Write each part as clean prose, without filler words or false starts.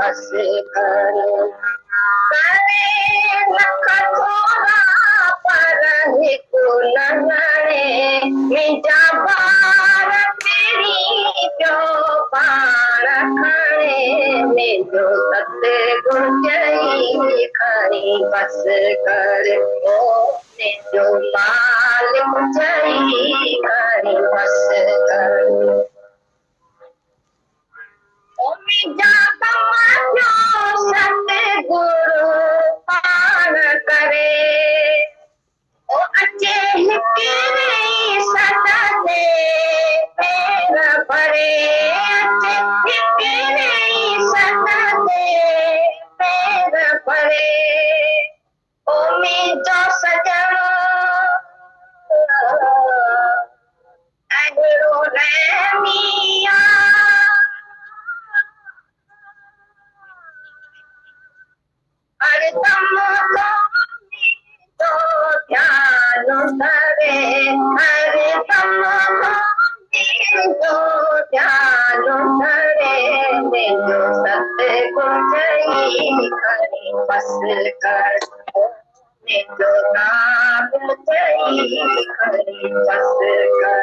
बस करे लख थोड़ा पर हिकु नगणे मुंहिंजा ॿार तेरी पियो पाण खणे मुंहिंजो सतगुरु चई खणी बस कर मुंहिंजो मालिक चई खणी बस कर मुंहिंजा तव्हांजो सतगुरु पाण करे अचे हिकिड़ी सदा ते पेर भरे अचे हिकिड़ी सदा ते पेर भरे मुंहिंजो सजणो अहिड़ो रहमी हरदम तो ध्यान धरे हरदम तो ध्यान धरे मुंहिंजो सतगुरु चई खणी बस कर मुंहिंजो नाम चई खणी बस कर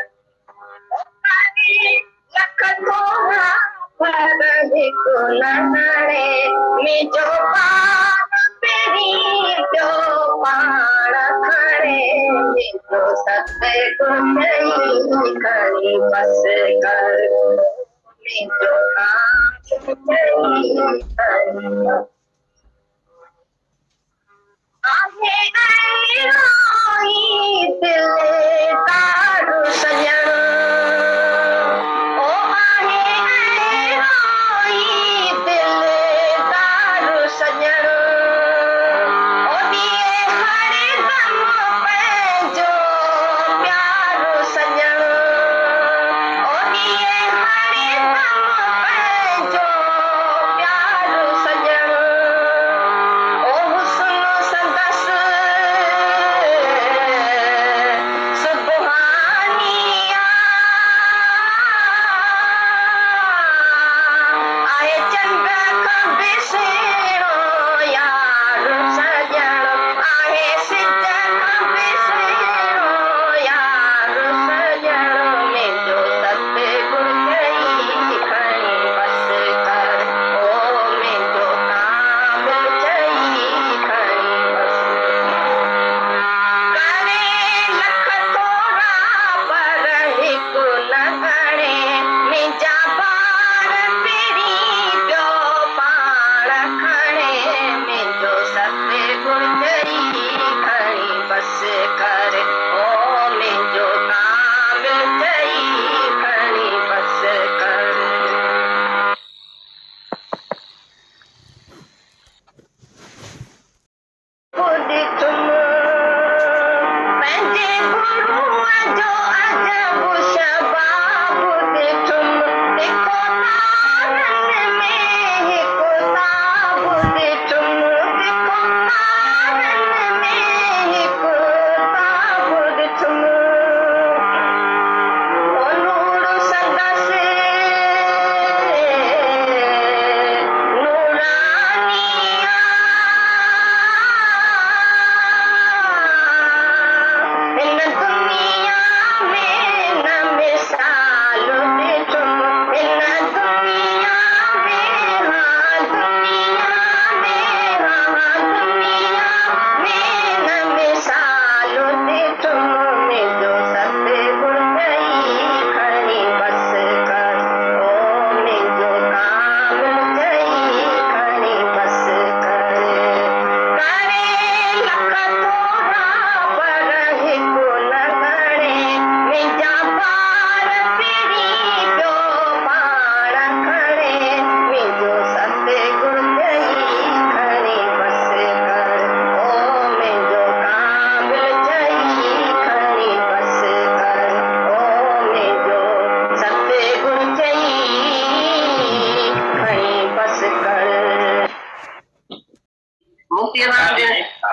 लख थोड़ा पर हिकु नगणे मुंहिंजो ॿार पहिरीं पियो पाण खणे मुंहिंजो सतगुरु चई खणी बस कर मुंहिंजो नाम चई खणी आहे अहिड़ो ई दिलदार सॼणो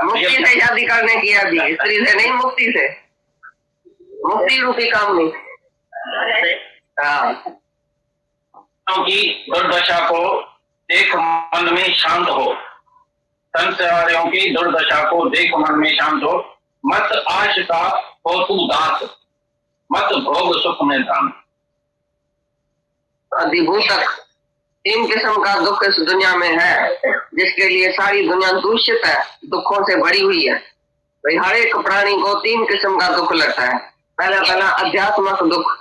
मुक्ति से शादी करने की अभी स्त्री से नहीं, मुक्ति से, मुक्ति रूपी काम नहीं। हाँ की दुर्दशा को देख मन में शांत हो। संसारियों की दुर्दशा को देख मन में शांत हो। मत आशिका हो तू दास, मत भोग सुख में दान। अधिभूतक, तीन किस्म का दुख इस दुनिया में है, जिसके लिए सारी दुनिया दूषित है, दुखों से भरी हुई है। भाई हर एक प्राणी को तीन किस्म का दुख लगता है। पहला अध्यात्मक दुख,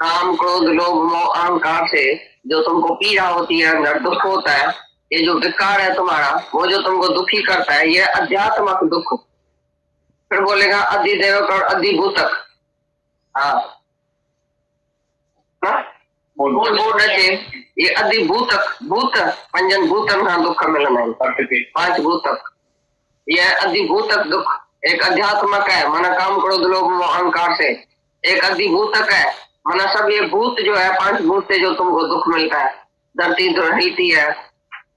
काम क्रोध लोभ मोह अहंकार से जो तुमको पीड़ा होती है, अंदर दुख होता है, ये जो विकार है तुम्हारा, वो जो तुमको दुखी करता है, ये अध्यात्मक दुख। फिर बोलेगा अधिदेवक और अधिभूतक। हाँ ये अधिभूतक, भूत पंजन भूतन का दुख मिलना है, पांच भूतक। यह अधिभूतक दुख एक अध्यात्मक है, मन काम क्रोध लोभ मोह अहंकार से। एक अधिभूतक है, मना सब ये भूत जो है, पांच भूत से जो तुमको दुख मिलता है। धरती हिलती है,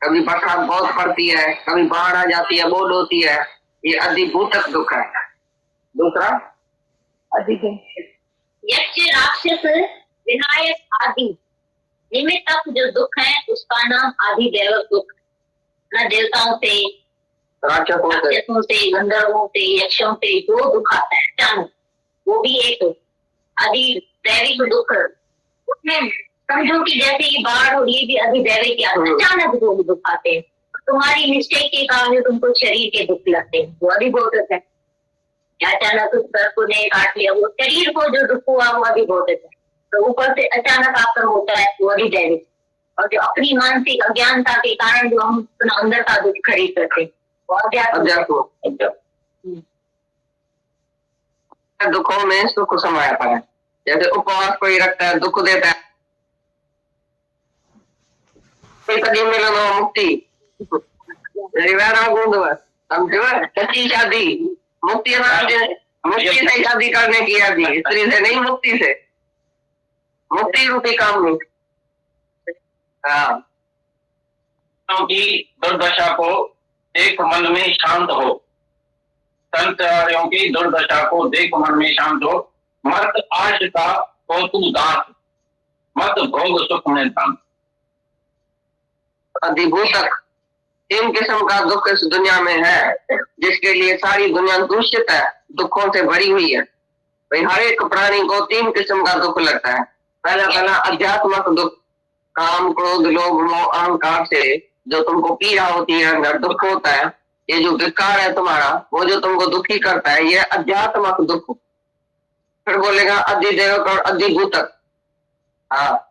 कभी बरसात बहुत पड़ती है, कभी बाढ़ आ जाती है, बोध होती है, ये अधिभूतक दुख है। दूसरा यक्ष राक्षस विनायक आदि निमित्तक जो दुख है, उसका नाम आधिदैवक दुख। न देवताओं से, राक्षसों से, गंधर्वों से, यक्षों से जो दुख आता है अचानक, वो भी एक अधिदैविक दुख। उसमें समझो कि जैसे ये बाढ़ हो रही है, भी अधिदैविक अचानक जो दुख आते हैं। तुम्हारी मिस्टेक के कारण तुमको शरीर के दुख लगते हैं, वो अधिभौतिक है। अचानक उस सर्प ने काट लिया, वो शरीर को जो दुख हुआ वो अधिभौतिक है। तो ऊपर से अचानक आकर होता है वो अधिदैविक। और जो अपनी मानसिक अज्ञानता के कारण जो हम अपना अंदर का दुख खरीद करते हैं, वो अध्यात्म। दुखों में सुख समाया पड़ा है। जैसे उपवास कोई रखता है, दुख देता है, मिलन मुक्ति समझो, सच्ची शादी मुक्ति से शादी करने की आदि, स्त्री से नहीं, मुक्ति से, मुक्ति रूपी काम में। हाँ, की दुर्दशा को देख मन में शांत हो। संसारियों की दुर्दशा को देख मन में शांत हो। मत आशिका हो तू दास, मत भोग सुख में दान। अधिभूतक, तीन किस्म का दुख इस दुनिया में है, जिसके लिए सारी दुनिया दूषित है, दुखों से भरी हुई है। भाई हर एक प्राणी को तीन किस्म का दुख लगता है। पहला अध्यात्मक दुख, काम क्रोध लोभ मोह अहंकार से जो तुमको पीड़ा होती है, अंदर दुख होता है, ये जो विकार है तुम्हारा, वो जो तुमको दुखी करता है, ये अध्यात्मक दुख। फिर बोलेगा अधिदेवक और अधिभूतक। हाँ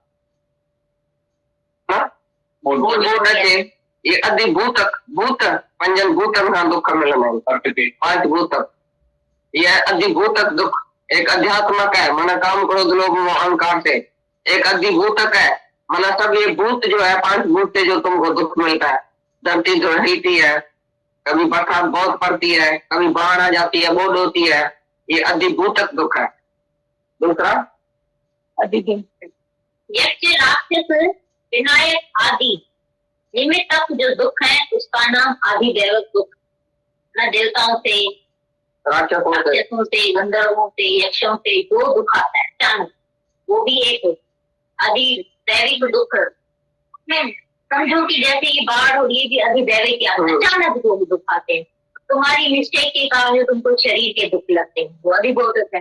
ये अधिभूतक, भूत पंजन भूतन का दुख मिलना है, पांच भूतक। यह अधिभूतक दुख एक अध्यात्मक है, मन काम क्रोध लोभ मोह अहंकार से। एक अधिभूतक है, मना सब ये भूत जो है, पांच भूत से जो तुमको दुख मिलता है। धरती जो हिलती है, कभी बरसात बहुत पड़ती है, कभी बाढ़ आ जाती है, बोध होती है, ये अधिभूतक दुख है। दूसरा यक्ष राक्षस विनायक आदि निमित्तक जो दुख है, उसका नाम आधिदैवक दुख। न देवताओं से, राक्षसों से, गंधर्वों से, यक्षों से जो दुख आता है अचानक, वो भी एक अधिदैविक दुख। समझो कि जैसे ये बाढ़ हो रही है, भी अधिदैविक अचानक जो दुख आते हैं। तुम्हारी मिस्टेक के कारण तुमको शरीर के दुख लगते हैं, वो अधिभौतिक है।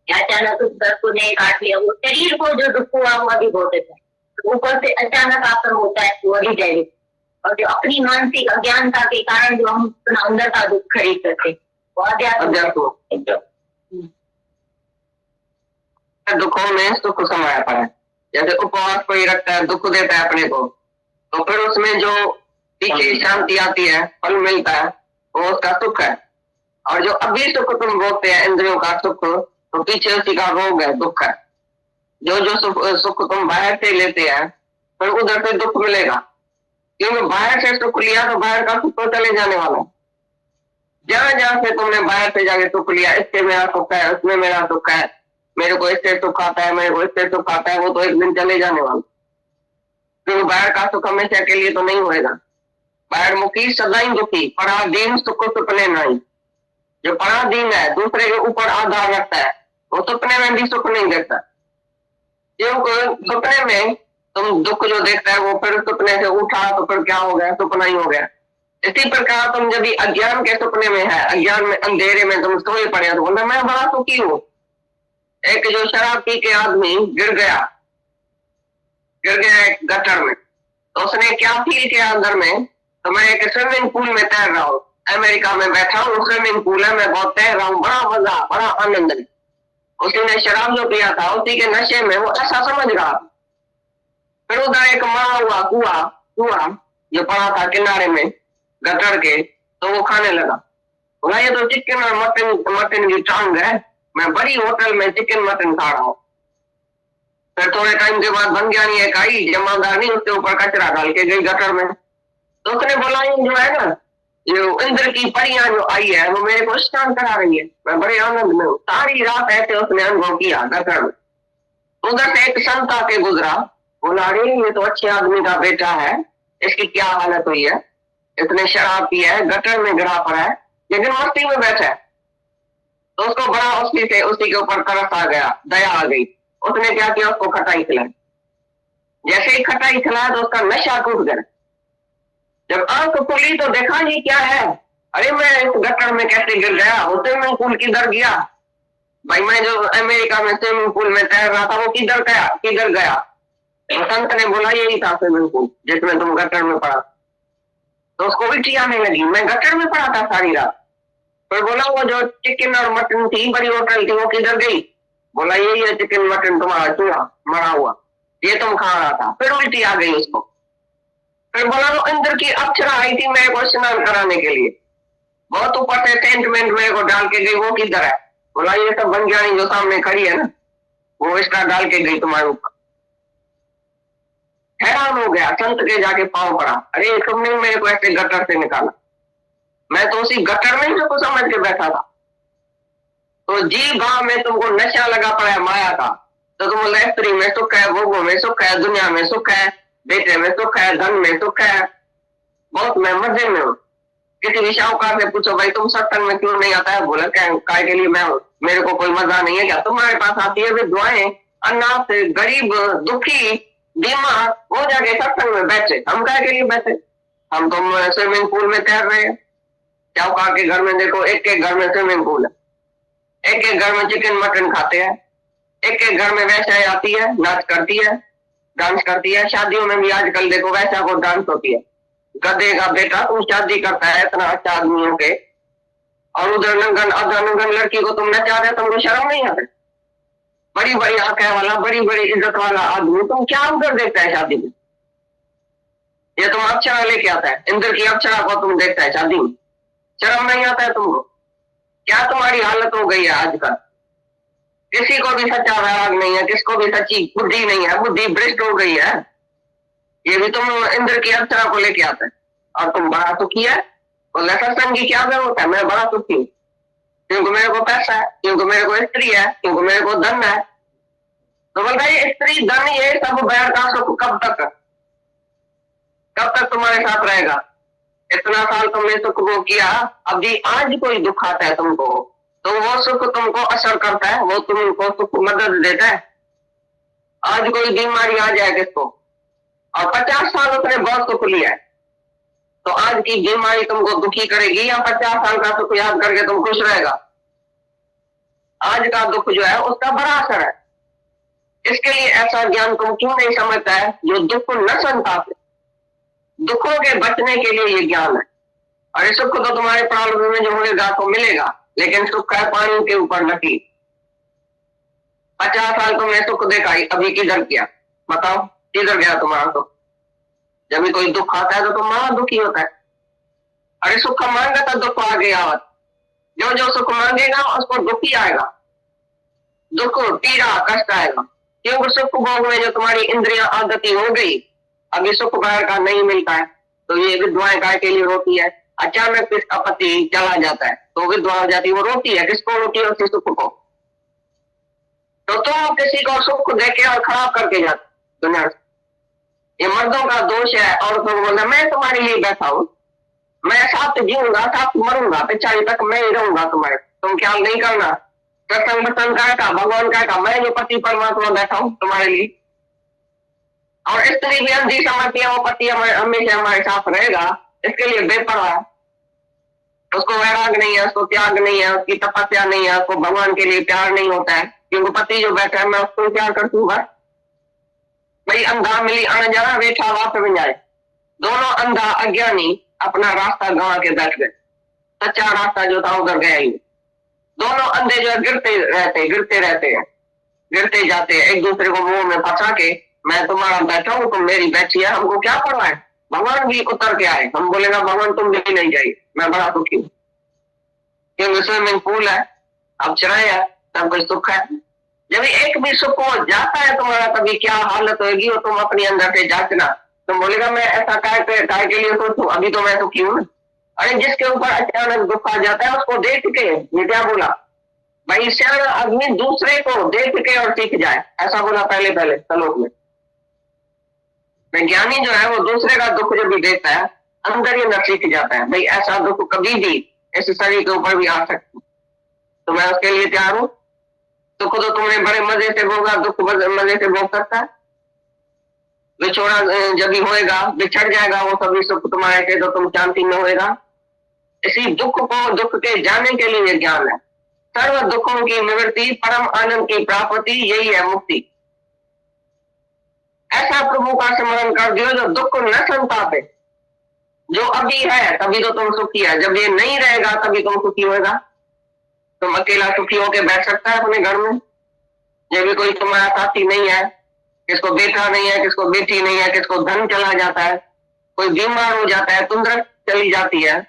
अचानक उस सर्प ने काट लिया, वो शरीर को जो दुख हुआ वो अधिभौतिक है। ऊपर से अचानक आकर होता है वो अधिदैविक। और जो अपनी मानसिक अज्ञानता के कारण जो हम अपना अंदर का दुख खरीद करते हैं, वो अध्यात्म। दुखों में सुख समाया पड़ा है। जैसे उपवास कोई रखता है, दुख देता है अपने को, तो फिर उसमें जो पीछे शांति आती है, फल मिलता है, वो उसका सुख है। और जो अभी सुख तुम भोगते हैं, इंद्रियों का सुख, तो पीछे उसी का रोग है, दुख है। जो सुख तुम बाहर से लेते हैं, फिर उधर से दुख मिलेगा, क्योंकि बाहर से सुख लिया तो बाहर का सुख तो चले जाने वाला है। जहां जहां से तुमने बाहर से जाके सुख लिया, इससे मेरा सुख है, उसमें मेरा सुख है, मेरे को इससे सुख आता है, मेरे को इससे सुख आता है, वो तो एक दिन चले जाने वाला। क्योंकि बाहर का सुख हमेशा के लिए तो नहीं होएगा। बाहर मुखी सदाई दुखी, पराधीन सुख सुपने नहीं। जो पराधीन है, दूसरे के ऊपर आधार रखता है, वो सुपने में भी सुख नहीं देता। क्योंकि सुपने में तुम दुख जो देखता है वो फिर सपने से उठा तो फिर क्या हो गया, सपना ही हो गया। इसी प्रकार तुम जब भी अज्ञान के सपने में है, अज्ञान में अंधेरे में तुम सोए पड़े तो बोला मैं बड़ा सुखी हूँ। एक जो शराब पी के आदमी गिर गया एक गटर में, तो उसने क्या फील किया अंदर में, तो मैं एक स्विमिंग पूल में तैर रहा हूँ, अमेरिका में बैठा हूँ, स्विमिंग पूल है, मैं बहुत तैर रहा हूँ, बड़ा मजा, बड़ा आनंद है। उसने शराब जो पिया था उसी के नशे में वो ऐसा समझ रहा। फिर उधर एक मरा हुआ कुआ जो पड़ा था किनारे में गटर के, तो वो खाने लगा। बोला ये तो चिकन और मटन की टांग है, मैं बड़ी होटल में चिकन मटन खा रहा हूँ। फिर थोड़े टाइम के बाद बंज्ञानी एक आई, जमादार नहीं, उसके ऊपर कचरा डाल के गई गटर में। तो उसने बोला ये जो है ना, ये इंद्र की परियां जो आई है वो मेरे को स्नान करा रही है, मैं बड़े आनंद में हूँ। सारी रात ऐसे उसने अनुभव किया गटर में। उधर से एक संत आके गुजरा, बोला अरे ये तो अच्छे आदमी का बेटा है, इसकी क्या हालत हुई है, इसने शराब पिया है, गटर में गिरा पड़ा है, लेकिन मस्ती में बैठा है। तो उसको बड़ा उसी के ऊपर तरस आ गया, दया आ गई। उसने क्या किया, उसको खटाई खिलाई। जैसे ही खटाई खिलाया तो उसका नशा टूट गया। जब आंख खुली तो देखा ये क्या है, अरे मैं इस गटर में कैसे गिर गया, वो स्विमिंग पूल किधर गया भाई, मैं जो अमेरिका में स्विमिंग पूल में तैर रहा था वो किधर गया। तो संत ने बोला यही था स्विमिंग पूल जिसमें तुम गटर में पड़ा। तो उसको उल्टी आने लगी, मैं गटर में पड़ा था सारी रात। फिर बोला वो जो चिकन और मटन थी, बड़ी होटल थी, वो किधर गई। बोला यही है चिकन मटन तुम्हारा चूहा मरा हुआ, ये तुम खा रहा था। फिर उल्टी आ गई उसको। फिर बोला वो इंद्र की अप्सरा आई थी मेरे को स्नान कराने के लिए, बहुत ऊपर से टेंट मेंट मेरे को डाल के गई, वो किधर है। बोला ये सब बंज्ञानी जो सामने खड़ी है ना, वो इसका डाल के गई तुम्हारे ऊपर। हैरान हो गया, संत के जाके पाँव पड़ा, अरे तुमने मेरे को ऐसे गटर से निकाला, मैं तो उसी गटर में ही को समझ के बैठा था। तो जी भाव में तुमको नशा लगा पड़ा है माया का, तो तुम बोला स्त्री में सुख है, भोगों में सुख है, दुनिया में सुख है, बेटे में सुख है, धन में सुख है, बहुत मैं मजे में हूँ। किसी भी शाहूकार से पूछो भाई तुम सत्संग में क्यों नहीं आता है, बोला काय के लिए मैं हूँ, मेरे को कोई मजा नहीं है क्या। तुम्हारे पास आती है विधवाएं, अनाथ, गरीब, दुखी, बीमार, वो जाके सत्संग में बैठे, हम काय के लिए बैठे, हम तो स्विमिंग पूल में तैर रहे हैं। शाहूकार के घर में देखो, एक घर में स्विमिंग पूल है, एक घर में चिकन मटन खाते हैं, एक घर में वैश्या आती है, नाच करती है, डांस करती है। शादियों में भी आजकल देखो वैश्या को डांस होती है। गधे का बेटा तुम शादी करता है इतना अच्छा आदमियों के, और उधर नंगन लड़की को तुम नचा रहे, तुमको शर्म नहीं आती। बड़ी बड़ी आंखें वाला, बड़ी बड़ी इज्जत वाला आदमी तुम क्या उधर देखता है शादी में। ये तुम अप्सरा लेके आता है, इंद्र की अप्सरा को तुम देखता है शादी में, शर्म नहीं आता है तुमको। क्या तुम्हारी हालत हो गई है आजकल, किसी को भी सच्चा वैराग नहीं है, किसको भी सच्ची बुद्धि नहीं है, बुद्धि भ्रष्ट हो गई है। ये भी तुम इंद्र की अप्सरा को लेके आते हैं और तुम बड़ा सुखी है। तो सत्संग की क्या जरूरत है, मैं बड़ा सुखी हूँ क्योंकि मेरे को पैसा है, क्योंकि मेरे को स्त्री है, क्योंकि मेरे को धन है। तो बोल रहे स्त्री धन ये सब बैर का सुख कब तक तुम्हारे साथ रहेगा। इतना साल तुमने सुख को किया, अभी आज कोई दुख आता है तुमको, तो वो सुख तुमको असर करता है, वो तुमको सुख मदद देता है। आज कोई बीमारी आ जाए किसको, और 50 साल उसने बहुत सुख लिया है, तो आज की बीमारी तुमको दुखी करेगी या 50 साल का सुख याद करके तुम खुश रहेगा। आज का दुख जो है उसका बड़ा असर है। इसके लिए ऐसा ज्ञान तुम क्यों नहीं समझता है जो दुख न संताप, दुखों के बचने के लिए ये ज्ञान है। और ये सुख तो तुम्हारे प्रारंभ में जो होगा तो मिलेगा, लेकिन सुख है पानी के ऊपर लकी। 50 साल तुमने सुख देखा, अभी किधर किया बताओ, किधर गया तुम्हारा सुख। जब भी कोई दुख आता है तो तुम बड़ा दुखी होता है। अरे सुख मांगा तो दुख आ गया, जो जो सुख मांगेगा उसको दुख ही आएगा, दुख, पीड़ा, कष्ट आएगा। क्योंकि सुख भोग में जो तुम्हारी इंद्रियां आदती हो गई, अभी सुख बाहर का नहीं मिलता है, तो ये विधवाएं काय के लिए रोती है। अचानक किसका पति चला जाता है तो विधवा हो जाती है, वो रोती है, किसको रोती है, उसी सुख को। तो तुम किसी को सुख देके और खराब करके जाते दुनिया से। ये मर्दों का दोष है। औरतों को बोलना मैं तुम्हारे लिए बैठा हूं, मैं साथ जीऊंगा, साथ मरूंगा, 50 तक मैं ही रहूंगा तुम्हारे, तुम ख्याल नहीं करना। सत्संग का भगवान का मैं जो पति परमात्मा बैठा हूं तुम्हारे लिए। और स्त्री भी अंधी समझती है वो पति हमेशा हमारे साथ रहेगा, इसके लिए बेपरवाह है। उसको वैराग नहीं है, उसको त्याग नहीं है, उसकी तपस्या नहीं है, उसको भगवान के लिए प्यार नहीं होता है, क्योंकि पति जो बैठा है मैं उसको प्यार कर दूंगा। भाई अंधा मिली अनजाना बैठा वाप में जाए। दोनों अंधा अज्ञानी अपना रास्ता गंवा के बैठ गए, सच्चा रास्ता जो था उधर गया ही। दोनों अंधे जो है गिरते रहते हैं, गिरते जाते हैं, एक दूसरे को मुंह में फंसा के मैं तुम्हारा बैठा हूँ तुम मेरी बैठी है, हमको क्या पड़ा है। भगवान भी उतर के आए, हम बोलेगा भगवान तुम भी नहीं जाइए, मैं बड़ा दुखी हूँ क्योंकि स्विमिंग पूल है, अब चराए है, सब कुछ सुख है। जब एक भी सुख हो जाता है तुम्हारा तभी क्या हालत होगी वो तुम अपने अंदर से जांचना। तुम बोलेगा मैं ऐसा काय के लिए सोचूं, अभी तो मैं सुखी हूँ। अरे जिसके ऊपर अचानक दुख आ जाता है उसको देख के, ये क्या बोला भाई, सियाना आदमी दूसरे को देख के और सीख जाए, ऐसा बोला पहले श्लोक में। ज्ञानी जो है वो दूसरे का दुख जब भी देखता है अंदर ही अंदर सीख जाता है, भाई ऐसा दुख कभी भी इस शरीर के ऊपर भी आ सकती, तो मैं उसके लिए तैयार हूं। दुख तो तुमने बड़े मजे से भोगा, दुख मजे से भोग सकता है। विछोड़ा जब भी होएगा, बिछड़ जाएगा वो सभी सुख तुम्हारे के, तो तुम शांति में होएगा। इसी दुख को दुख के जाने के लिए ज्ञान है। सर्व दुखों की निवृत्ति, परम आनंद की प्राप्ति, यही है मुक्ति। ऐसा प्रभु का स्मरण कर दियो जो दुख न संतापे। जो अभी है तभी तो तुम सुखी है, जब ये नहीं रहेगा तभी तुम सुखी होगा। तुम अकेला सुखी होके बैठ सकता है अपने घर में, जब भी कोई तुम्हारा साथी नहीं है, किसको बेटा नहीं है, किसको बेटी नहीं है, किसको धन चला जाता है, कोई बीमार हो जाता है, तुंदरत चली जाती है,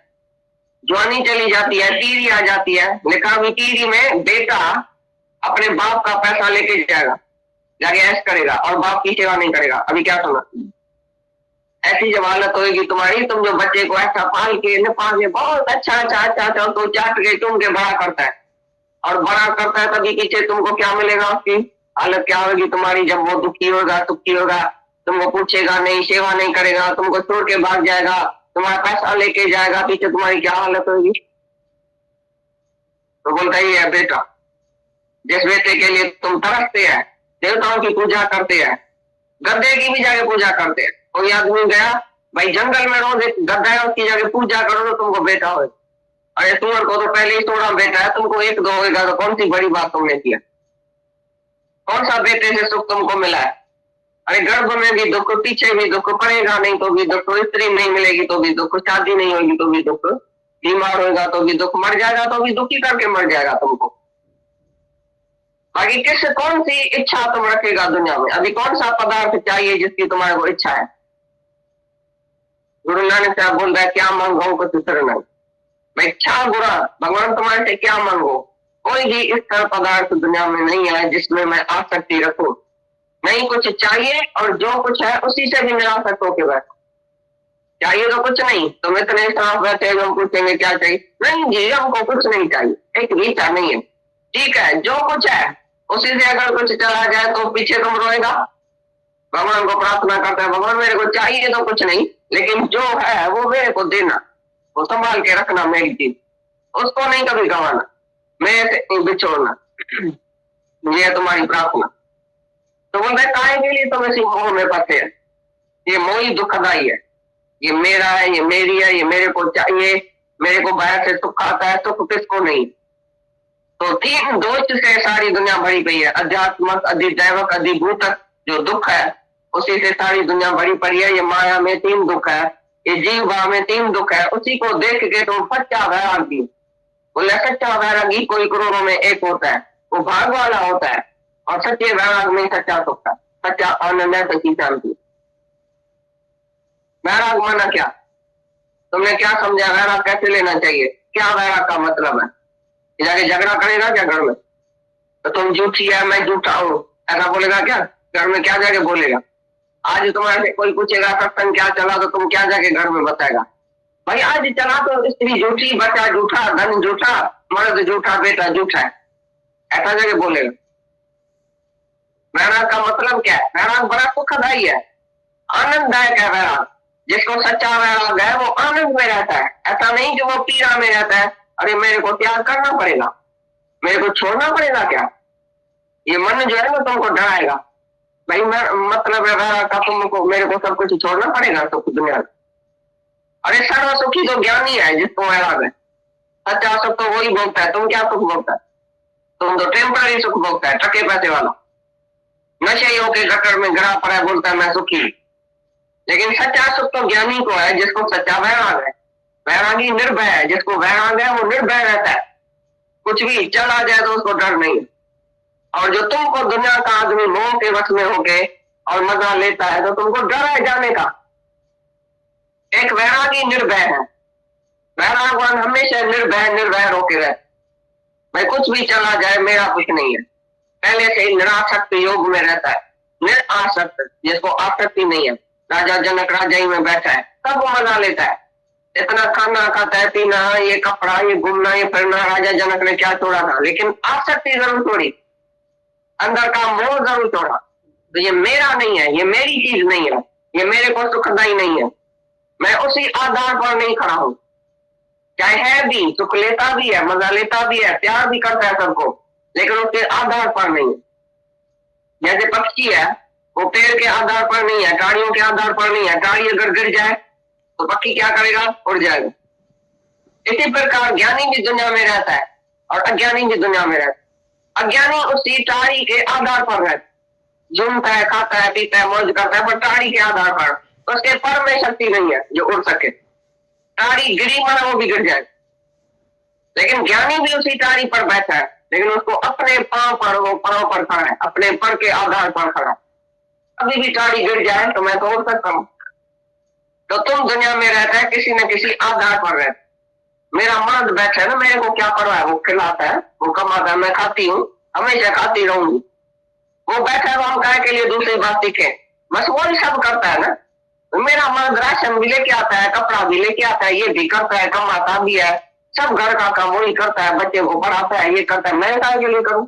जवानी चली जाती है, टीरी आ जाती है। लिखा हुई टीरी में बेटा अपने बाप का पैसा लेके जाएगा, जाके ऐश करेगा और बाप की सेवा नहीं करेगा। अभी क्या सुना, ऐसी जब हालत होगी तुम्हारी, तुम जो बच्चे को ऐसा पाल के नेपाल के बहुत अच्छा तो चाट के चुम के बड़ा करता है, और बड़ा करता है तभी पीछे तुमको क्या मिलेगा, उसकी हालत क्या होगी तुम्हारी। जब वो दुखी होगा सुखी होगा, तुमको पूछेगा नहीं, सेवा नहीं करेगा, तुमको छोड़ के भाग जाएगा, तुम्हारा पैसा लेके जाएगा, पीछे तुम्हारी क्या हालत होगी। तो बोलता ही है बेटा, जिस बेटे के लिए तुम तरसते हैं, देवताओं की पूजा करते हैं, गद्दे की भी जाके पूजा करते हैं। कोई आदमी गया भाई जंगल में रोज एक गद्दा है, उसकी जाके पूजा करो तो तुमको बेटा हो। अरे सुअर को तो पहले ही 16 बेटा है, तुमको एक दो होगा तो कौन सी बड़ी बात तुमने किया, कौन सा बेटे से सुख तुमको मिला है। अरे गर्भ में भी दुख, पीछे भी दुख, पड़ेगा नहीं तो भी दुख, स्त्री नहीं मिलेगी तो भी दुख, शादी नहीं होगी तो भी दुख, बीमार होगा तो भी दुख, मर जाएगा तो भी दुखी करके मर जाएगा तुमको। बाकी कौन सी इच्छा तुम रखेगा दुनिया में, अभी कौन सा पदार्थ चाहिए जिसकी तुम्हारे को इच्छा है। गुरु नानक साहब बोल रहा है क्या मांगो कुछ उतर नहीं, मैं इच्छा बुरा, भगवान तुम्हारे से क्या मांगो। कोई भी इस तरह पदार्थ दुनिया में नहीं है जिसमें मैं आसक्ति रखूं। नहीं कुछ चाहिए और जो कुछ है उसी से भी निरासक्त होके बैठो। चाहिए तो कुछ नहीं, तुम इतने साफ बैठे हम पूछेंगे क्या चाहिए, नहीं जी हमको कुछ नहीं चाहिए, एक भी इच्छा नहीं है। ठीक है, जो कुछ है उसी से अगर कुछ चला जाए तो पीछे तुम रोएगा। भगवान को प्रार्थना करता है, भगवान मेरे को चाहिए तो कुछ नहीं, लेकिन जो है वो मेरे को देना, वो संभाल के रखना मेरी चीज, उसको नहीं कभी गंवाना, मेरे से बिछोड़ना, ये तुम्हारी प्रार्थना। तो बोलते काय के लिए तुम इसी मोह में फंसे है, ये मोह ही दुखदाई है, ये मेरा है, ये मेरी है, ये मेरे को चाहिए, मेरे को बाहर से सुख आता है, सुख किसको नहीं। तो तीन दोष से सारी दुनिया भरी पड़ी है, अध्यात्मक, अधिदैवक, अधिभूतक। जो दुख है उसी से सारी दुनिया भरी पड़ी है। ये माया में 3 दुख है, ये जीव भाव में 3 दुख है, उसी को देख के तुम सच्चा वैरागी। बोले सच्चा वैरागी कोई करोड़ों में एक होता है, वो भाग वाला होता है, और सच्चे वैराग में सच्चा सुख है, सच्चा आनंद है, सच्ची शांति। वैराग माना क्या, तुमने क्या समझा, वैराग कैसे लेना चाहिए, क्या वैराग का मतलब है। जाके झगड़ा करेगा क्या घर में, तो तुम झूठी है मैं झूठा हूं ऐसा बोलेगा क्या घर में, क्या जाके बोलेगा। आज तुम्हारे से कोई पूछेगा सत्संग क्या चला, तो तुम क्या जाके घर में बताएगा, भाई आज चला तो स्त्री झूठी, बच्चा झूठा, धन झूठा, मर्द झूठा, बेटा झूठा है, ऐसा जाके बोलेगा। वैराग का मतलब क्या है, वैराग बड़ा सुखदायी है, आनंददायक है। वैराग जिसको सच्चा वैराग है वो आनंद में रहता है, ऐसा नहीं कि वो पीड़ा में रहता है, अरे मेरे को त्याग करना पड़ेगा, मेरे को छोड़ना पड़ेगा क्या। ये मन जो है ना तुमको डराएगा, भाई मैं मतलब है का तुमको मेरे को सब कुछ छोड़ना पड़ेगा सुख दुनिया में। अरे सर्व सुखी तो ज्ञानी है जिसको वैराग है। सच्चा सुख तो वही भोगता है। तुम क्या सुख भोगता है? तुम तो टेम्पररी सुख भोगता है, टके पैसे वाला। नशे होके गटर में गिरा पड़ा है, बोलता है मैं सुखी। लेकिन सच्चा सुख तो ज्ञानी को है जिसको सच्चा वैराग है। वैरागी निर्भय है, जिसको वैराग है वो निर्भय रहता है। कुछ भी चला जाए तो उसको डर नहीं। और जो तुमको दुनिया का आदमी मोह के वश में होके और मजा लेता है तो तुमको डर है जाने का। एक वैरागी निर्भय है। वैरागवान हमेशा निर्भय होके रहे। भाई कुछ भी चला जाए मेरा कुछ नहीं है। पहले से ही निरासक्त योग में रहता है, निरासक्त, जिसको आसक्ति नहीं है। राजा जनक राजाई में बैठा है, सब मजा लेता है। इतना खाना खाता है, पीना, ये कपड़ा, ये घूमना, ये फिरना, राजा जनक ने क्या छोड़ा था, लेकिन आसक्ति जरूर छोड़ी, अंदर का मोह जरूर छोड़ा। तो ये मेरा नहीं है, ये मेरी चीज नहीं है, ये मेरे को सुखदाई नहीं है। मैं उसी आधार पर नहीं खड़ा हूं। चाहे है भी, सुख लेता भी है, मजा लेता भी है, प्यार भी करता है सबको, लेकिन उसके आधार पर नहीं। जैसे पक्षी है, वो पेड़ के आधार पर नहीं है, टाड़ियों के आधार पर नहीं है। टाड़ी अगर गिर जाए तो पक्षी क्या करेगा? उड़ जाएगा। इसी प्रकार ज्ञानी भी दुनिया में रहता है और अज्ञानी भी दुनिया में रहता है। अज्ञानी उसी टाड़ी के आधार पर रहता है, झूमता है, खाता है, पीता है, मौज करता है, पर टाड़ी के आधार पर। उसके पर में शक्ति नहीं है जो उड़ सके। टाड़ी गिरी माना वो भी गिर जाए। लेकिन ज्ञानी भी उसी टाड़ी पर बैठा है, लेकिन उसको अपने पांव पर, वो पांव पर खड़ा है, अपने पर के आधार पर खड़ा है। अभी भी टाड़ी गिर जाए तो मैं तो उड़ सकता हूं। तो तुम दुनिया में रहता है किसी न किसी आधार पर रहता है। मेरा मर्द बैठा है ना, मेरे को क्या परवाह है? वो खिलाता है, वो कमाता है, मैं खाती हूँ, हमेशा खाती रहूंगी। वो बैठा है, वो हम गाय के लिए दूसरी बात सीखे, बस वही सब करता है ना। मेरा मर्द राशन भी लेके आता है, कपड़ा भी लेके आता है, ये भी करता है, कमाता भी है, सब घर का काम वही करता है, बच्चे को पढ़ाता है, ये करता है, मैं काय के लिए करूं?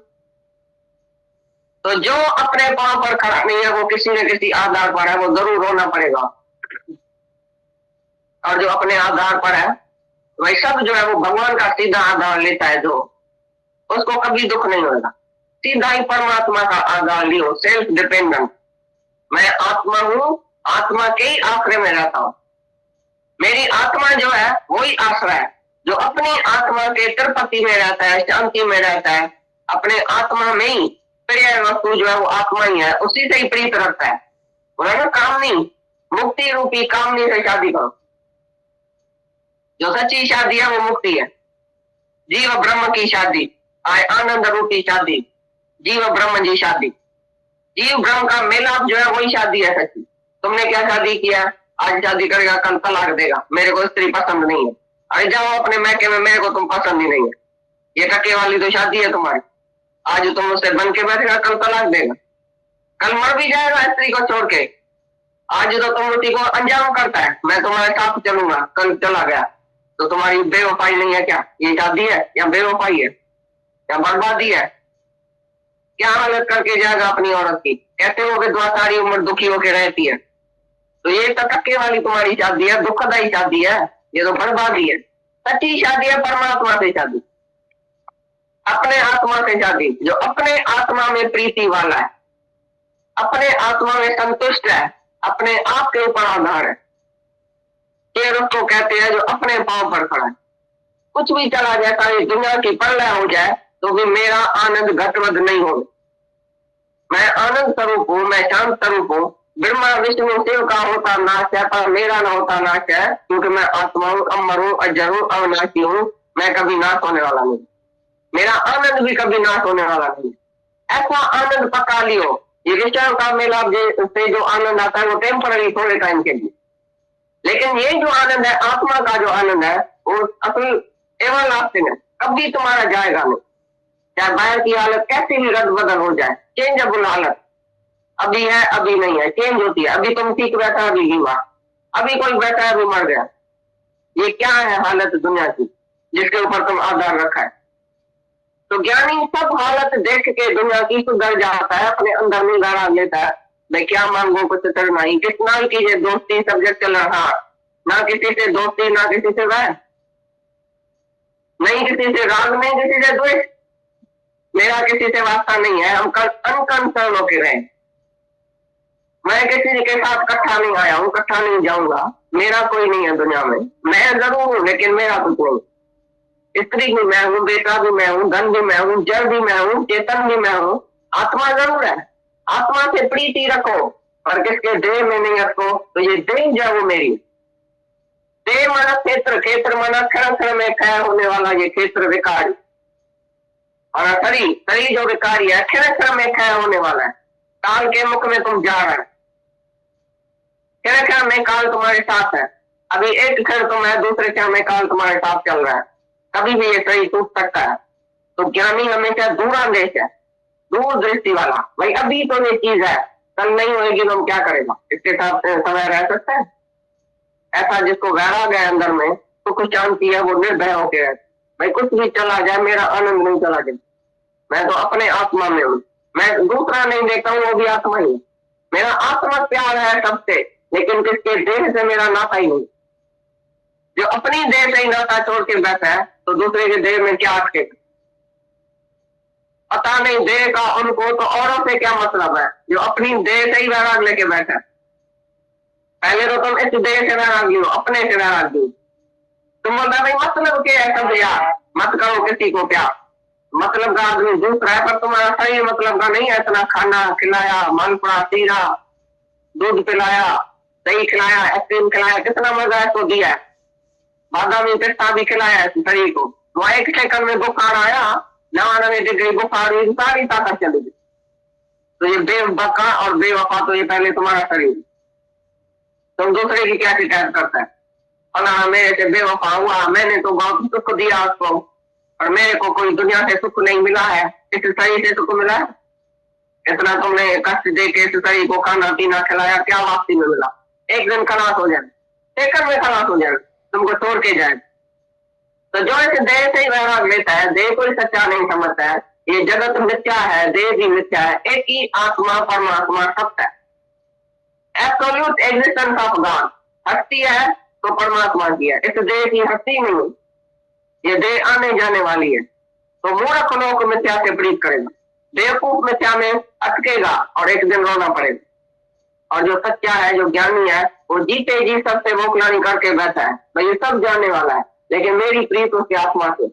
तो जो अपने पांव पर खड़ा नहीं है वो किसी न किसी आधार पर है, वो जरूर रोना पड़ेगा। और जो अपने आधार पर है, वही सब जो है वो भगवान का सीधा आधार लेता है, जो उसको कभी दुख नहीं होगा। सीधा ही परमात्मा का आधार लियो, सेल्फ डिपेंडेंट। मैं आत्मा हूं, आत्मा के ही आश्रय में रहता हूं। मेरी आत्मा जो है वही आश्रय है। जो अपनी आत्मा के तिरुपति में रहता है, शांति में रहता है, अपने आत्मा में ही प्रिय वस्तु जो है वो आत्मा ही है, उसी से ही प्रीत रखता है। बोला ना, कामनी, मुक्ति रूपी कामनी से शादी करो। जो सच्ची शादी है वो मुक्ति है। जीव ब्रह्म की शादी, आय आनंद रूपी शादी, जीव ब्रह्म जी शादी। जीव ब्रह्म का मेलाप जो है वही शादी है सच्ची। तुमने क्या शादी किया? आज शादी करेगा, कल तलाक देगा, मेरे को स्त्री पसंद नहीं है। अरे जाओ अपने मैके में, मेरे को तुम पसंद ही नहीं है। ये टके वाली तो शादी है तुम्हारी। आज तुम उससे बन के बैठेगा, कल तलाक देगा, कल मर भी जाएगा स्त्री को छोड़ के। आज तो तुम उसी को अंजाम करता है, मैं तुम्हारे साथ चलूंगा, कल चला गया। तो तुम्हारी बेवफाई नहीं है क्या? ये शादी है या बेवफाई है या बर्बादी है? क्या हालत करके जाएगा अपनी औरत की? कहते हो कि दुआ सारी उम्र दुखी होके रहती है। तो ये तो टक्के वाली तुम्हारी शादी है, दुखदाई शादी है, ये तो बर्बादी है। सच्ची शादी है परमात्मा से शादी, अपने आत्मा से शादी। जो अपने आत्मा में प्रीति वाला है, अपने आत्मा में संतुष्ट है, अपने आप के ऊपर आधार है, ये उसको कहते हैं जो अपने पांव पर खड़ा है। कुछ भी चला जाए, सारी दुनिया की प्रलय हो जाए, तो भी मेरा आनंद घटवध नहीं हो। मैं आनंद स्वरूप हूं, मैं शांत स्वरूप हूं। ब्रह्मा विष्णु शिव का होता नाश है, पर मेरा न होता नाश है, क्योंकि मैं आत्मा हूं, अमर हूं, अजर हूं, अविनाशी हूं। मैं कभी नाश होने वाला नहीं, मेरा आनंद भी कभी नाश होने वाला नहीं। ऐसा आनंद पका लियो। ये विषयों का मेला से जो आनंद आता है वो टेम्पररी, थोड़े टाइम के लिए। लेकिन ये जो आनंद है, आत्मा का जो आनंद है, वो असल एवं लास्टिंग है, कभी तुम्हारा जाएगा नहीं। चाहे बाहर की हालत कैसी भी रद्द बदल हो जाए, चेंजेबल हालत, अभी है अभी नहीं है, चेंज होती है। अभी तुम ठीक बैठा, अभी बीमार, अभी कोई बैठा है, अभी मर गया। ये क्या है हालत दुनिया की, जिसके ऊपर तुम आधार रखा है? तो ज्ञानी सब हालत देख के दुनिया की सुधर जाता है, अपने अंदर में गाड़ा लेता है। मैं क्या मांगू, कुछ करना ही, कितना कीजिए दोस्ती, सब्जेक्ट चल रहा, ना किसी से दोस्ती, ना किसी से वैर, नहीं किसी से राग, नहीं किसी से द्वेष, मेरा किसी से वास्ता नहीं है। हम कल अनकंसर्न होके रहे, मैं किसी के साथ इकट्ठा नहीं आया हूँ, इकट्ठा नहीं जाऊंगा, मेरा कोई नहीं है दुनिया में, मैं जरूर हूँ लेकिन मेरा कुछ नहीं। स्त्री भी मैं हूँ, बेटा भी मैं हूँ, धन भी मैं हूँ, जड़ भी मैं हूँ, चेतन भी मैं हूँ, आत्मा जरूर है। आत्मा से प्रीति रखो पर किसके देह में नहीं रखो, तो ये देह जो है वो मेरी। देह माना क्षेत्र, क्षेत्र माना क्षण क्षण में क्षय होने वाला ये क्षेत्र विकारी, और शरीर, शरीर जो विकारी है क्षण क्षण में क्षय होने वाला है। काल के मुख में तुम जा रहे, क्षण क्षण में काल तुम्हारे साथ है। अभी एक क्षण तुम है, दूसरे क्षण में काल तुम्हारे साथ चल रहा है, कभी भी ये शरीर टूट सकता है। तो ज्ञानी हमेशा दूरांदेश है, दूर दृष्टि वाला। भाई अभी तो ये चीज है, कल नहीं होगी तो हम क्या करेगा, इसके साथ समय रह सकता है। ऐसा जिसको वैराग्य है अंदर में, तो कुछ शांति है, वो निर्भय होके रहता। भाई कुछ भी चला जाए, मेरा आनंद नहीं चला जाए, मैं तो अपने आत्मा में हूँ, मैं दूसरा नहीं देखता हूँ, वो भी आत्मा ही। मेरा आत्मा प्यार है सबसे, लेकिन किसके देह से मेरा नाता ही नहीं। जो अपनी देह से ही नाता छोड़ के बैठा है, तो दूसरे के देह में क्या अटके, पता नहीं देह का उनको, तो औरों से क्या मतलब है। जो अपनी देह से ही वैराग लेके बैठा है, पहले तो तुम इस देह से वैराग लो, अपने से वैराग लो। तुम बोलता भाई मतलब क्या है, सब यार मत करो किसी को प्यार, मतलब का आदमी दूसरा है, पर तुम्हारा सही मतलब का नहीं है। इतना खाना खिलाया, मालपुड़ा सीरा, दूध पिलाया, दही खिलाया, आइसक्रीम खिलाया, कितना मजा है तो दिया है, बादामी पिस्ता भी खिलाया है शरीर को। वहां एक सेकंड में बुखार आया, 99 डिग्री बुखार हुई, सारी ताकत चली गई। तो ये बेवफा और बेवफा तो ये पहले तुम्हारा शरीर, तुम दूसरे की क्या शिकायत करता है, फला मेरे से बेवफा हुआ, मैंने तो बहुत सुख दिया उसको, और मेरे को कोई दुनिया से सुख नहीं मिला है, इस शरीर से सुख मिला है। इतना तुमने कष्ट दे के इस शरीर को खाना पीना खिलाया, क्या वापसी में मिला। एक दिन खलास हो जाए, सेकंड में खलास हो जाए, तुमको छोड़ के जाए। तो जो इस देह से ही वैराग लेता है, देह को ही सच्चा नहीं समझता है, ये जगत मिथ्या है, देह भी मिथ्या है, एक ही आत्मा परमात्मा सत्य है। एब्सोल्यूट एग्जिस्टेंस ऑफ गॉड, हस्ती है तो परमात्मा की है, इस देह की हस्ती नहीं, ये देह आने जाने वाली है। तो मूर्ख लोग मिथ्या से प्रीत करेगा, बेवकूफ मिथ्या में अटकेगा और एक दिन रोना पड़ेगा। और जो सच्चा है, जो ज्ञानी है, वो जीते जी सबसे मोकलानी करके बैठा है, भाई ये सब जानने वाला है, लेकिन मेरी प्रीत उसकी आत्मा से।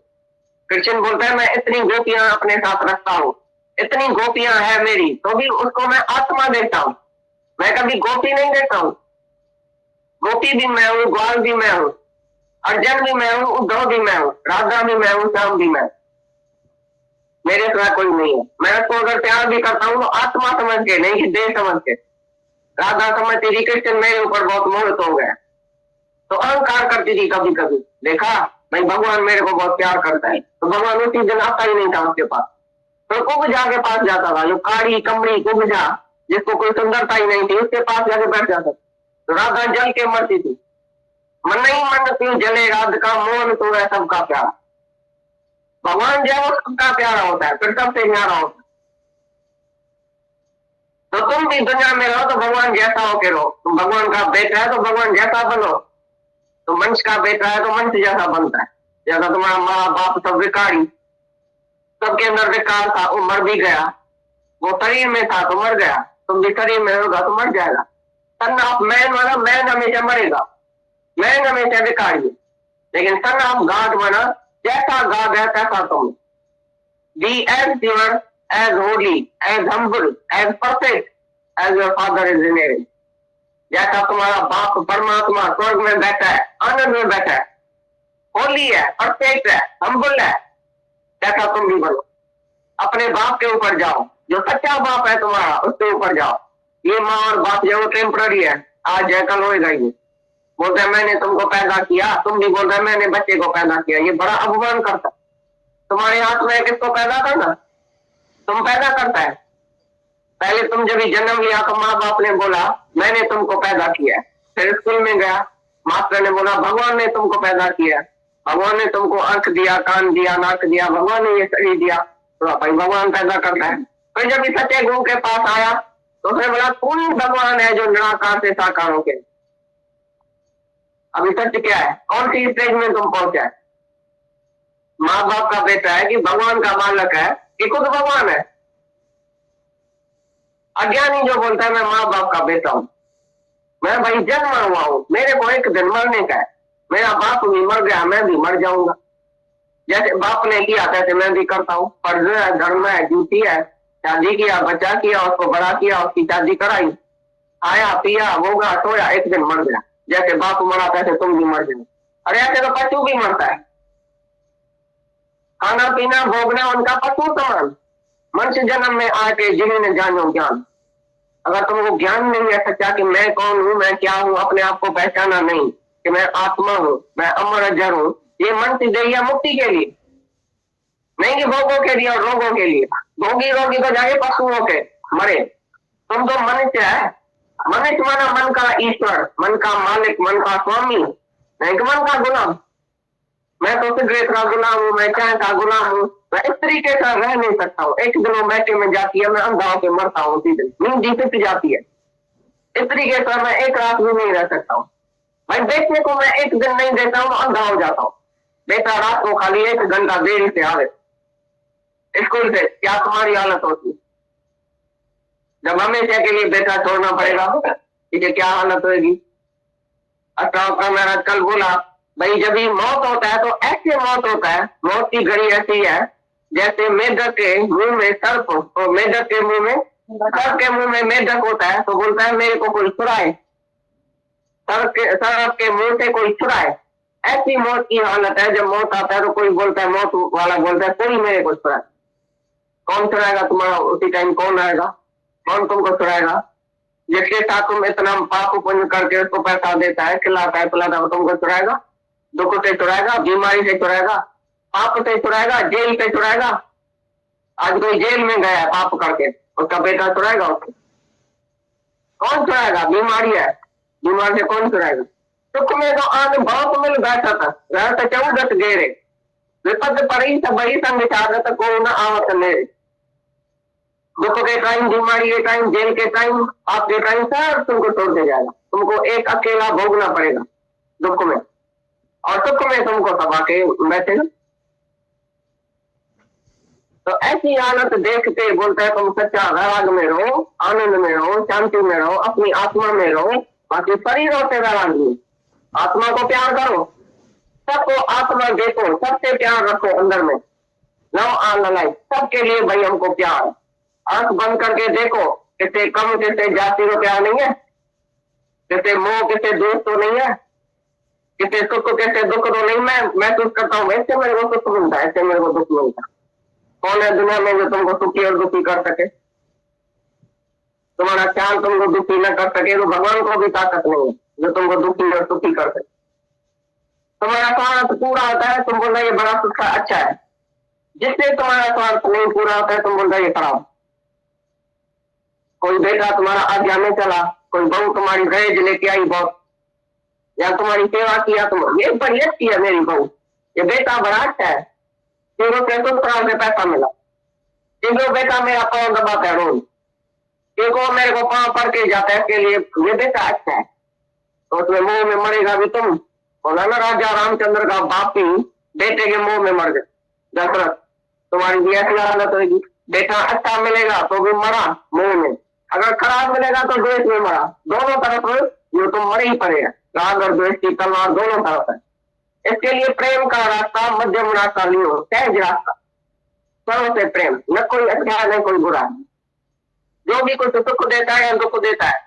कृष्ण बोलता है मैं इतनी गोपियां अपने साथ रखता हूँ, इतनी गोपियां है मेरी, तो भी उसको मैं आत्मा देखता हूँ, मैं कभी गोपी नहीं देखता हूँ। गोपी भी मैं हूँ, ग्वाल भी मैं हूँ, अर्जुन भी मैं हूँ, उद्धव भी मैं हूँ, राधा भी मैं हूँ, श्याम भी मैं हूँ, मेरे सिवा कोई नहीं है। मैं उसको अगर प्यार भी करता हूँ तो आत्मा समझ के, नहीं कि देह समझ के। राधा समझती थी कृष्ण मेरे ऊपर बहुत मोहित हो गया, तो अहंकार करती थी कभी कभी, देखा भाई भगवान मेरे को बहुत प्यार करता है, तो भगवान उसी दिन आता ही नहीं था उसके पास, तो कुब्जा के पास जाता था, जो काड़ी कमड़ी कुब्जा, जिसको कोई सुंदरता ही नहीं थी, उसके पास जाके बैठ जाता। तो राधा जल के मरती थी, मन नहीं मन क्यों जले राधिका मोहन तो है सबका प्यार। भगवान जो है वो सबका प्यारा होता है, फिर सबसे न्यारा होता है। तो तुम भी दुनिया में रहो तो भगवान जैसा होके रहो, तुम भगवान का बेटा है तो भगवान जैसा बनो, तो मनुष्य का बेटा है तो मनुष्य जैसा बनता है। जैसा तुम्हारा माँ बाप सब विकारी, सबके अंदर विकार था, वो मर भी गया, वो शरीर में था तो मर गया, तुम भी शरीर में होगा तो मर जाएगा। सन ऑफ मैन माना मैन हमेशा मरेगा, मैन हमेशा विकारी है, लेकिन सन ऑफ गॉड माना जैसा गॉड है तैसा तुम। Be as pure, as holy, as humble, as perfect as your father is in heaven. जैसा तुम्हारा बाप परमात्मा स्वर्ग में बैठा है, आनंद में बैठा है, होली है, परफेक्ट है, हम्बल है, जैसा तुम भी बनो। अपने बाप के ऊपर जाओ, जो सच्चा बाप है तुम्हारा उसके ऊपर जाओ। ये माँ और बाप जो टेम्पररी है, आज है कल होएगा। ये बोलते हैं मैंने तुमको पैदा किया, तुम भी बोल रहे मैंने बच्चे को पैदा किया, ये बड़ा अपमान करता। तुम्हारे हाथ में किसको पैदा करना, तुम पैदा करता है। पहले तुम जब जन्म लिया तो माँ बाप ने बोला मैंने तुमको पैदा किया है, फिर स्कूल में गया, मास्टर ने बोला भगवान ने तुमको पैदा किया, भगवान ने तुमको आंख दिया, कान दिया, नाक दिया, भगवान ने ये शरीर दिया, तो भाई भगवान पैदा करता है। फिर जब सच्चे गुरु के पास आया तो उसने बोला तू ही भगवान है जो निराकार से साकार हो गए। अभी सच क्या है, कौन सी स्टेज में तुम पहुंचा है? माँ बाप का बेटा है कि भगवान का बालक है कि खुद भगवान है? अज्ञानी जो बोलता है मैं माँ बाप का बेटा हूँ, मैं भाई जन्मा हुआ हूँ, मेरे को एक दिन मरने का है, मेरा बाप भी मर गया, मैं भी मर जाऊंगा। जैसे बाप ने किया तैसे मैं भी करता हूँ, फर्ज है, धर्म है, ड्यूटी है। शादी किया, बच्चा किया, उसको बड़ा किया, उसकी शादी कराई, आया पिया होगा सोया, एक दिन मर गया। जैसे बाप मरा तैसे तुम भी मर जाओ। अरे ऐसे तो पशु भी मरता है, खाना पीना भोगना उनका पशु समान। मनुष्य जन्म में आके जिन्होंने जानो ज्ञान, अगर तुमको ज्ञान नहीं है सच्चा कि मैं कौन हूँ, मैं क्या हूँ, अपने आप को पहचाना नहीं कि मैं आत्मा हूँ, मैं अमर अजर हूँ, ये मन से दैया मुक्ति के लिए नहीं कि भोगों के लिए और रोगों के लिए। भोगी रोगी तो जाए पशुओं के मरे, तुम तो मनुष्य है। मनुष्य माना मन का ईश्वर, मन का मालिक, मन का स्वामी, नहीं कि मन का गुलाम। मैं तो सिगरेट का गुलाम हूँ, मैं चाय का गुलाम हूँ, मैं इस तरीके से रह नहीं सकता हूँ। एक दिन बैठे में जाती है, मैं अंधा होकर मरता हूँ, उसी दिन नींद जी फिट जाती है। इस तरीके से मैं एक रात भी नहीं रह सकता हूँ। भाई देखने को मैं एक दिन नहीं देता हूँ, अंधा हो जाता हूँ। बेटा रात को खाली 1 घंटा देरी से आवे स्कूल से, क्या तुम्हारी हालत होती? जब हमेशा के लिए बेटा छोड़ना पड़ेगा, इसे क्या हालत होगी? अच्छा मेरा कल बोला भाई जब ये मौत होता है तो ऐसे मौत होता है, मौत की घड़ी ऐसी है जैसे मेढक के मुंह में सर्प, और मेढक के मुंह में सर्प के मुंह में मेढक होता है, तो बोलता है मेरे को कोई छुड़ाए, सर्प के मुंह से कोई छुड़ाए। ऐसी मौत की हालत है। जब मौत आता है तो कोई बोलता है, मौत वाला बोलता है कोई मेरे को छुड़ाए। कौन छुड़ाएगा तुम्हारा? उसी टाइम कौन आएगा? कौन तुमको छुड़ाएगा? जिसके साथ तुम इतना पाप पुण्य करके उसको पैसा देता है, खिलाता है, पिलाता है, तुमको छुड़ाएगा? दुख से छुड़ाएगा, बीमारी से छुड़ाएगा, पाप से छुड़ाएगा, जेल से छुड़ाएगा। आज कोई जेल में गया है पाप करके, उसका बेटा छुड़ाएगा उसको? कौन छुड़ाएगा? बीमारी है, बीमार से कौन छुड़ाएगा? सुख में तो आन बहुत मिल बैठा था, रहता 14 गेरे, विपद पड़ी सबही संग सागत को न आवत मेरे। दुख के टाइम, बीमारी के टाइम, जेल के टाइम, आपके टाइम सब तुमको छोड़ दे जाएगा। तुमको एक अकेला भोगना पड़ेगा दुख में, और सुख में तुमको सब आके बैठेगा। तो ऐसी हालत देखते बोलता है तुम सच्चा वैराग में रहो, आनंद में रहो, शांति में रहो, अपनी आत्मा में रहो, बाकी शरीरों से वैराग नहीं। आत्मा को प्यार करो, सबको आत्मा देखो, सबसे प्यार रखो अंदर में, लव ऑन लाइफ, सबके लिए भाई हमको प्यार। आंख बंद करके देखो, किसे कम किसे जाति को प्यार नहीं है, किसे मोह किसे दोष तो नहीं है, किसे सुख किसे दुख तो नहीं। मैं महसूस करता हूँ ऐसे मेरे को सुख मिलता है, ऐसे मेरे को दुख मिलता है। कौन है दुनिया में जो तुमको सुखी और दुखी कर सके? तुम्हारा ख्याल तुमको दुखी न कर सके तो भगवान को भी ताकत नहीं है जो तुमको दुखी और सुखी कर सके। तुम्हारा स्वार्थ पूरा होता है, तुम बोल रहे ये बड़ा सुख अच्छा है। जिससे तुम्हारा स्वार्थ नहीं पूरा होता है, तुम बोल रहे ये खराब। कोई बेटा तुम्हारा आज्ञा में चला, कोई बहू तुम्हारी दहेज लेके आई बहुत, या तुम्हारी सेवा किया, तुम ये बड़ी अच्छी है मेरी बहू, ये बेटा बड़ा अच्छा है, तीनों से पैसा मिला, तीनों बेटा मेरा पाँव दबाता है रोज, देखो मेरे को पाँव पड़ के जाता है, इसके लिए ये बेटा अच्छा है। तो उसमें मुंह में मरेगा भी तुम। बोला ना राजा रामचंद्र का बाप ही बेटे के मुंह में मर गए, दशरथ। तुम्हारी भी ऐसी हालत होगी, बेटा अच्छा मिलेगा तो भी मरा मुंह में, अगर खराब मिलेगा तो द्वेष में मरा। दोनों तरफ ये तो मर ही पड़ेगा, राग और द्वेष की तलवार दोनों तरफ है। इसके लिए प्रेम का रास्ता, मध्यम रास्ता लियो, सहज रास्ता, सर्व से प्रेम, न कोई अच्छा है न कोई बुरा है। जो भी कुछ सुख देता है या दुख देता है,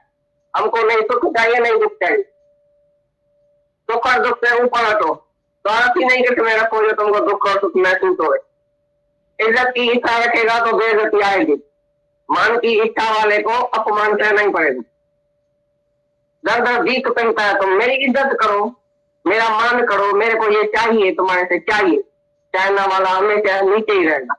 हमको नहीं सुख चाहिए नहीं दुख चाहिए। सुख और दुख से ऊपर हटो, तो आप ही नहीं कि मेरा कोई तुमको दुख और सुख महसूस हो। इज्जत की इच्छा रखेगा तो बेइज्जती आएगी, मान की इच्छा वाले को अपमान सहना ही पड़ेगा। दर दर भीख पहनता है, तुम मेरी इज्जत करो, मेरा मान करो, मेरे को ये चाहिए, तुम्हारे से चाहिए, चाहना वाला हमेशा नीचे ही रहेगा।